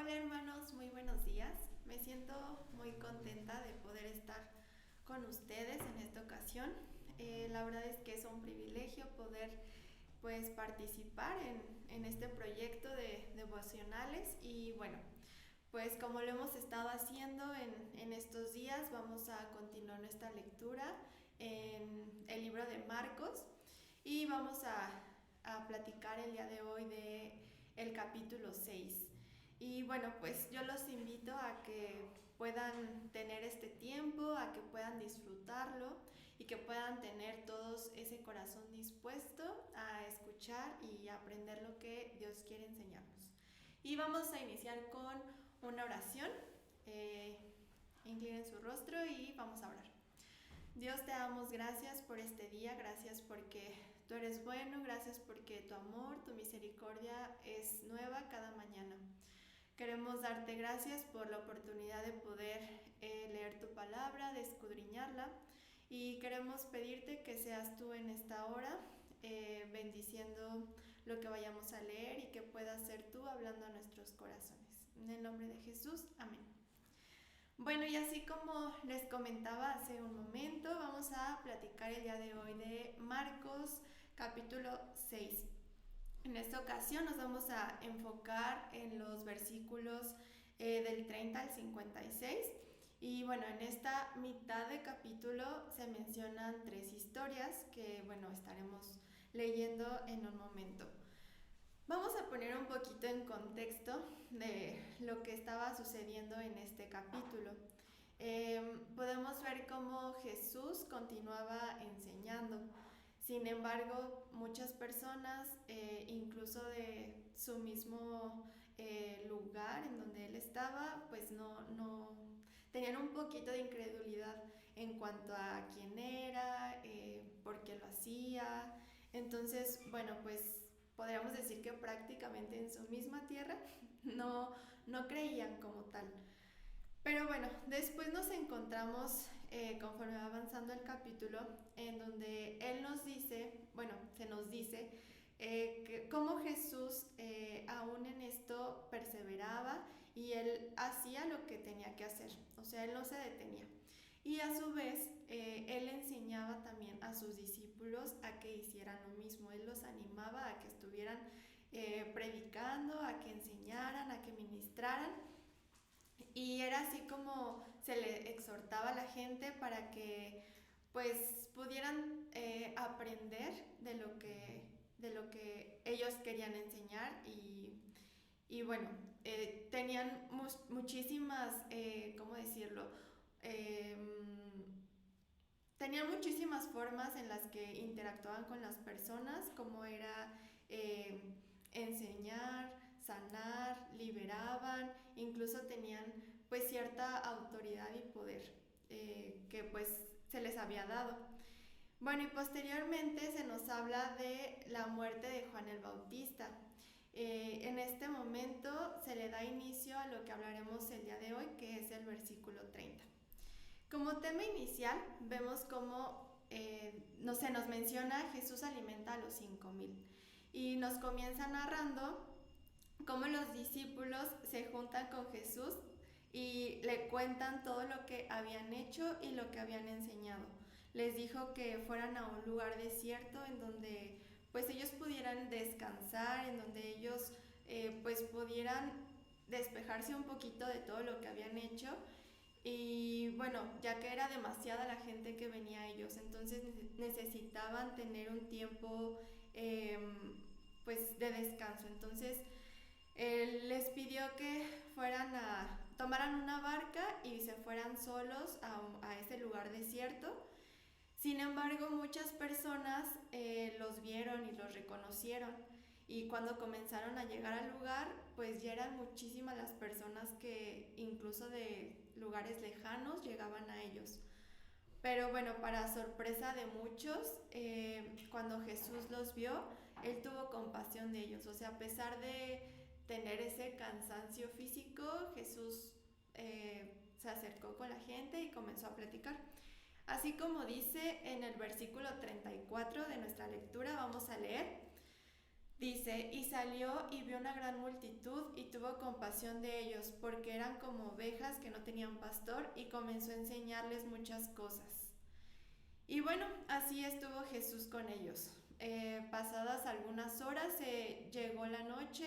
Hola hermanos, muy buenos días. Me siento muy contenta de poder estar con ustedes en esta ocasión. La verdad es que es un privilegio poder pues participar en este proyecto de devocionales y bueno, pues como lo hemos estado haciendo en estos días, vamos a continuar nuestra lectura en el libro de Marcos y vamos a platicar el día de hoy de el capítulo 6. Y bueno, pues yo los invito a que puedan tener este tiempo, a que puedan disfrutarlo y que puedan tener todos ese corazón dispuesto a escuchar y aprender lo que Dios quiere enseñarnos. Y vamos a iniciar con una oración. Inclinen su rostro y vamos a orar. Dios, te damos gracias por este día, gracias porque tú eres bueno, gracias porque tu amor, tu misericordia es nueva cada mañana. Queremos darte gracias por la oportunidad de poder leer tu palabra, de escudriñarla y queremos pedirte que seas tú en esta hora bendiciendo lo que vayamos a leer y que puedas ser tú hablando a nuestros corazones. En el nombre de Jesús, amén. Bueno, y así como les comentaba hace un momento, vamos a platicar el día de hoy de Marcos capítulo 6. En esta ocasión nos vamos a enfocar en los versículos del 30 al 56. Y bueno, en esta mitad de capítulo se mencionan 3 historias que bueno, estaremos leyendo en un momento. Vamos a poner un poquito en contexto de lo que estaba sucediendo en este capítulo. Podemos ver cómo Jesús continuaba enseñando. Sin embargo, muchas personas, incluso de su mismo lugar en donde él estaba, pues no tenían un poquito de incredulidad en cuanto a quién era, por qué lo hacía. Entonces, bueno, pues podríamos decir que prácticamente en su misma tierra no creían como tal. Pero bueno, después nos encontramos conforme va avanzando el capítulo en donde él nos dice, bueno, se nos dice que cómo Jesús aún en esto perseveraba y él hacía lo que tenía que hacer, o sea, él no se detenía. Y a su vez, él enseñaba también a sus discípulos a que hicieran lo mismo, él los animaba a que estuvieran predicando, a que enseñaran, a que ministraran. Y era así como se le exhortaba a la gente para que pues pudieran aprender de lo que ellos querían enseñar y bueno, tenían muchísimas, ¿cómo decirlo? Eh, Tenían muchísimas formas en las que interactuaban con las personas, como era enseñar, sanar, liberaban, incluso tenían pues cierta autoridad y poder que pues se les había dado. Bueno, y posteriormente se nos habla de la muerte de Juan el Bautista. En este momento se le da inicio a lo que hablaremos el día de hoy, que es el versículo 30. Como tema inicial, vemos cómo se nos menciona Jesús alimenta a los 5,000 y nos comienza narrando cómo los discípulos se juntan con Jesús y le cuentan todo lo que habían hecho y lo que habían enseñado. Les dijo que fueran a un lugar desierto en donde pues ellos pudieran descansar, en donde ellos pues pudieran despejarse un poquito de todo lo que habían hecho. Y bueno, ya que era demasiada la gente que venía a ellos, entonces necesitaban tener un tiempo pues de descanso. Entonces él les pidió que tomaran una barca y se fueran solos a ese lugar desierto. Sin embargo, muchas personas los vieron y los reconocieron. Y cuando comenzaron a llegar al lugar, pues ya eran muchísimas las personas que incluso de lugares lejanos llegaban a ellos. Pero bueno, para sorpresa de muchos, cuando Jesús los vio, él tuvo compasión de ellos. O sea, a pesar de tener ese cansancio físico, Jesús se acercó con la gente y comenzó a platicar. Así como dice en el versículo 34 de nuestra lectura, vamos a leer. Dice, dice, y salió y vio una gran multitud y tuvo compasión de ellos, porque eran como ovejas que no tenían pastor, y comenzó a enseñarles muchas cosas. Y bueno, así estuvo Jesús con ellos. Pasadas algunas horas llegó la noche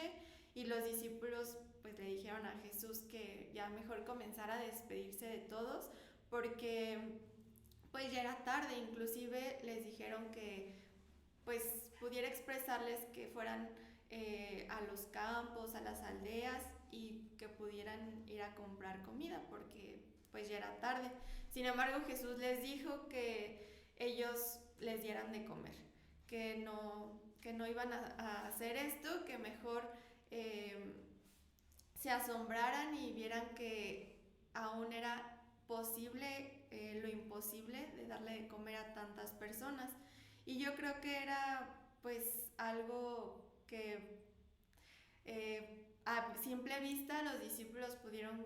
y los discípulos pues le dijeron a Jesús que ya mejor comenzara a despedirse de todos porque pues ya era tarde. Inclusive les dijeron que pues pudiera expresarles que fueran a los campos, a las aldeas, y que pudieran ir a comprar comida porque pues ya era tarde. Sin embargo, Jesús les dijo que ellos les dieran de comer, que no iban a hacer esto, que mejor eh, se asombraran y vieran que aún era posible lo imposible de darle de comer a tantas personas. Y yo creo que era pues algo que a simple vista los discípulos pudieron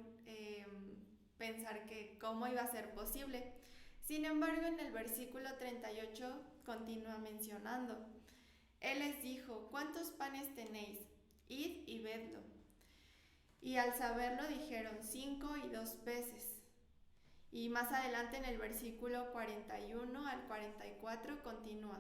pensar que cómo iba a ser posible. Sin embargo, en el versículo 38 continúa mencionando. Él les dijo, ¿cuántos panes tenéis? Id y vedlo. Y al saberlo dijeron, 5 y 2 peces. Y más adelante en el versículo 41 al 44 continúa.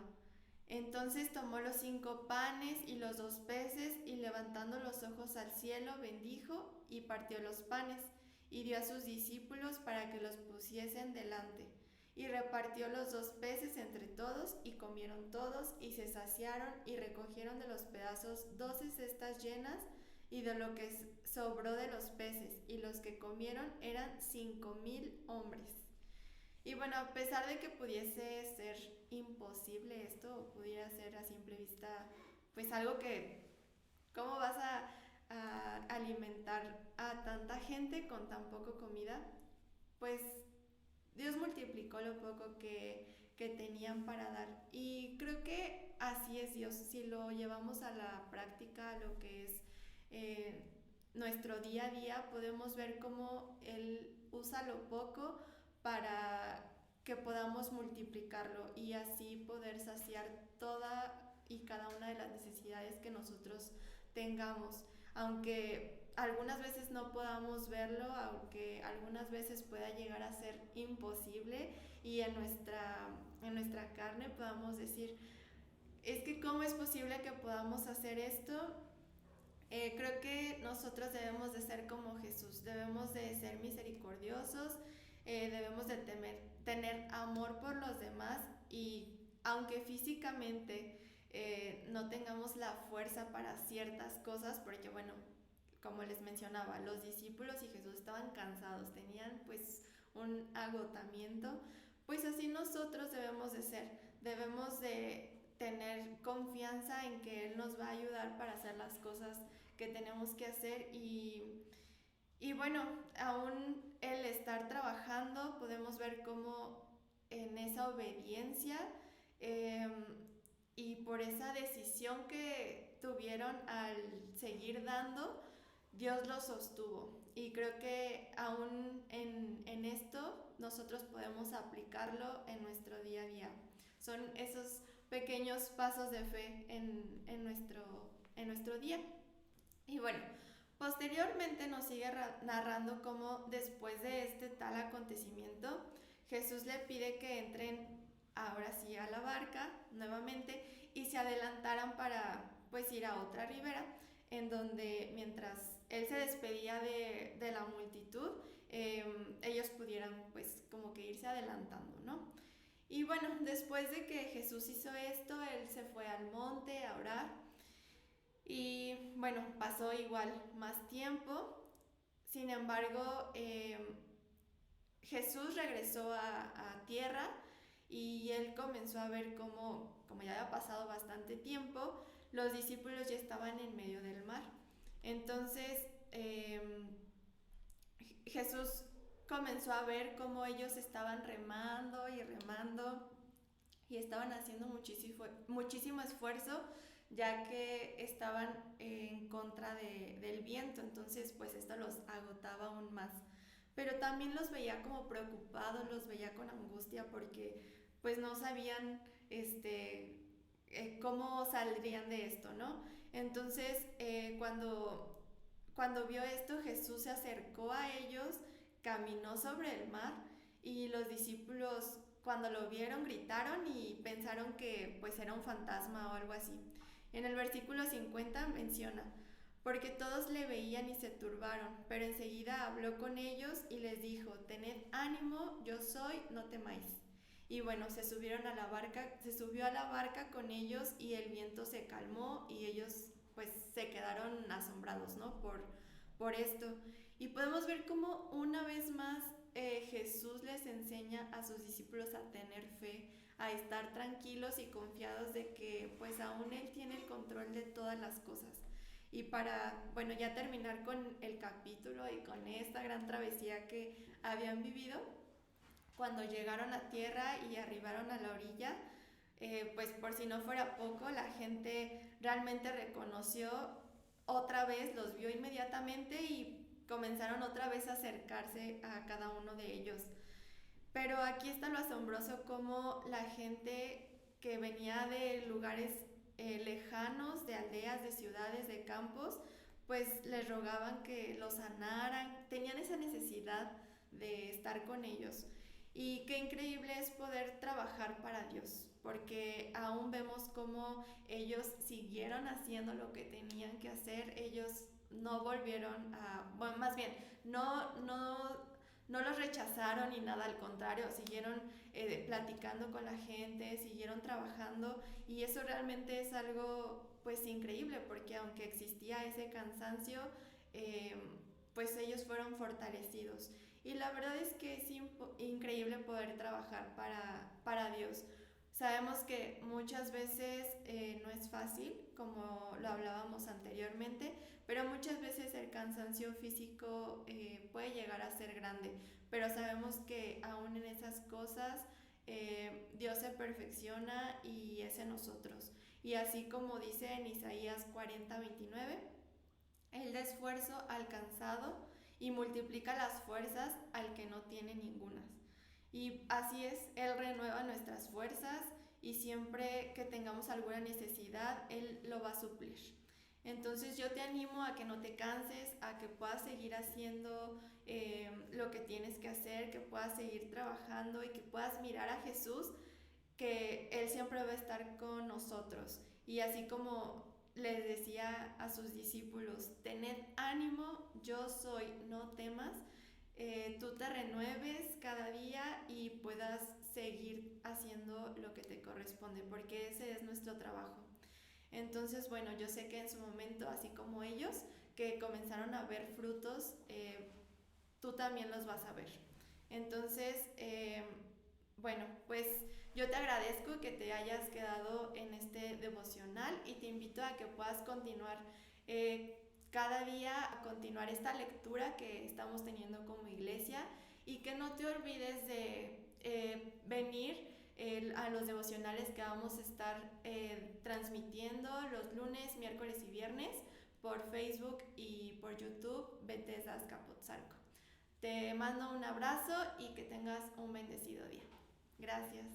Entonces tomó los 5 panes y los 2 peces y levantando los ojos al cielo bendijo y partió los panes y dio a sus discípulos para que los pusiesen delante. Y repartió los 2 peces entre todos y comieron todos y se saciaron y recogieron de los pedazos 12 cestas llenas y de lo que sobró de los peces, y los que comieron eran 5,000 hombres. Y bueno, a pesar de que pudiese ser imposible esto, o pudiera ser a simple vista, pues algo que, ¿cómo vas a alimentar a tanta gente con tan poco comida? Pues Dios multiplicó lo poco que tenían para dar. Y creo que así es Dios. Si lo llevamos a la práctica, a lo que es nuestro día a día, podemos ver cómo Él usa lo poco para que podamos multiplicarlo y así poder saciar toda y cada una de las necesidades que nosotros tengamos. Aunque algunas veces no podamos verlo, aunque algunas veces pueda llegar a ser imposible y en nuestra carne podamos decir, es que cómo es posible que podamos hacer esto. Creo que nosotros debemos de ser como Jesús, debemos de ser misericordiosos, debemos de tener amor por los demás, y aunque físicamente no tengamos la fuerza para ciertas cosas, porque bueno, como les mencionaba, los discípulos y Jesús estaban cansados, tenían pues un agotamiento, pues así nosotros debemos de ser, debemos de tener confianza en que Él nos va a ayudar para hacer las cosas que tenemos que hacer. Y bueno, aún el estar trabajando podemos ver cómo en esa obediencia eh, y por esa decisión que tuvieron al seguir dando, Dios los sostuvo. Y creo que aún en esto nosotros podemos aplicarlo en nuestro día a día. Son esos pequeños pasos de fe en nuestro día. Y bueno, posteriormente nos sigue narrando cómo después de este tal acontecimiento, Jesús le pide que entren ahora sí a la barca nuevamente y se adelantaran para pues ir a otra ribera, en donde mientras él se despedía de la multitud, ellos pudieran pues como que irse adelantando, ¿no? Y bueno, después de que Jesús hizo esto, él se fue al monte a orar. Y bueno, pasó igual más tiempo. Sin embargo, Jesús regresó a tierra y él comenzó a ver como ya había pasado bastante tiempo, los discípulos ya estaban en medio del mar. Entonces, Jesús comenzó a ver cómo ellos estaban remando y remando y estaban haciendo muchísimo esfuerzo, ya que estaban en contra del viento. Entonces pues esto los agotaba aún más, pero también los veía como preocupados, los veía con angustia porque pues no sabían cómo saldrían de esto, ¿no? Entonces, cuando vio esto, Jesús se acercó a ellos, caminó sobre el mar y los discípulos cuando lo vieron gritaron y pensaron que pues era un fantasma o algo así. En el versículo 50 menciona, porque todos le veían y se turbaron, pero enseguida habló con ellos y les dijo, tened ánimo, yo soy, no temáis. Y bueno, se subió a la barca con ellos y el viento se calmó y ellos pues se quedaron asombrados, ¿no? Por esto. Y podemos ver cómo una vez más Jesús les enseña a sus discípulos a tener fe, a estar tranquilos y confiados de que pues aún Él tiene el control de todas las cosas. Y para, bueno, ya terminar con el capítulo y con esta gran travesía que habían vivido, cuando llegaron a tierra y arribaron a la orilla, pues por si no fuera poco, la gente realmente reconoció otra vez, los vio inmediatamente y comenzaron otra vez a acercarse a cada uno de ellos. Pero aquí está lo asombroso, como la gente que venía de lugares lejanos, de aldeas, de ciudades, de campos, pues les rogaban que los sanaran, tenían esa necesidad de estar con ellos. Y qué increíble es poder trabajar para Dios, porque aún vemos cómo ellos siguieron haciendo lo que tenían que hacer, ellos no volvieron a, bueno, más bien, no los rechazaron ni nada, al contrario, siguieron platicando con la gente, siguieron trabajando y eso realmente es algo pues increíble porque aunque existía ese cansancio, eh, pues ellos fueron fortalecidos. Y la verdad es que es increíble poder trabajar para Dios. Sabemos que muchas veces no es fácil, como lo hablábamos anteriormente, pero muchas veces el cansancio físico puede llegar a ser grande, pero sabemos que aún en esas cosas Dios se perfecciona y es en nosotros. Y así como dice en Isaías 40:29, Él da esfuerzo al cansado y multiplica las fuerzas al que no tiene ningunas. Y así es, Él renueva nuestras fuerzas y siempre que tengamos alguna necesidad, Él lo va a suplir. Entonces yo te animo a que no te canses, a que puedas seguir haciendo lo que tienes que hacer, que puedas seguir trabajando y que puedas mirar a Jesús, que Él siempre va a estar con nosotros. Y así como les decía a sus discípulos, tened ánimo, yo soy, no temas, tú te renueves cada día y puedas seguir haciendo lo que te corresponde, porque ese es nuestro trabajo. Entonces, bueno, yo sé que en su momento, así como ellos, que comenzaron a ver frutos, tú también los vas a ver. Entonces, bueno, pues yo te agradezco que te hayas quedado en este devocional y te invito a que puedas continuar cada día, a continuar esta lectura que estamos teniendo como iglesia y que no te olvides de venir a los devocionales que vamos a estar transmitiendo los lunes, miércoles y viernes por Facebook y por YouTube, Bethesda Azcapotzalco. Te mando un abrazo y que tengas un bendecido día. Gracias.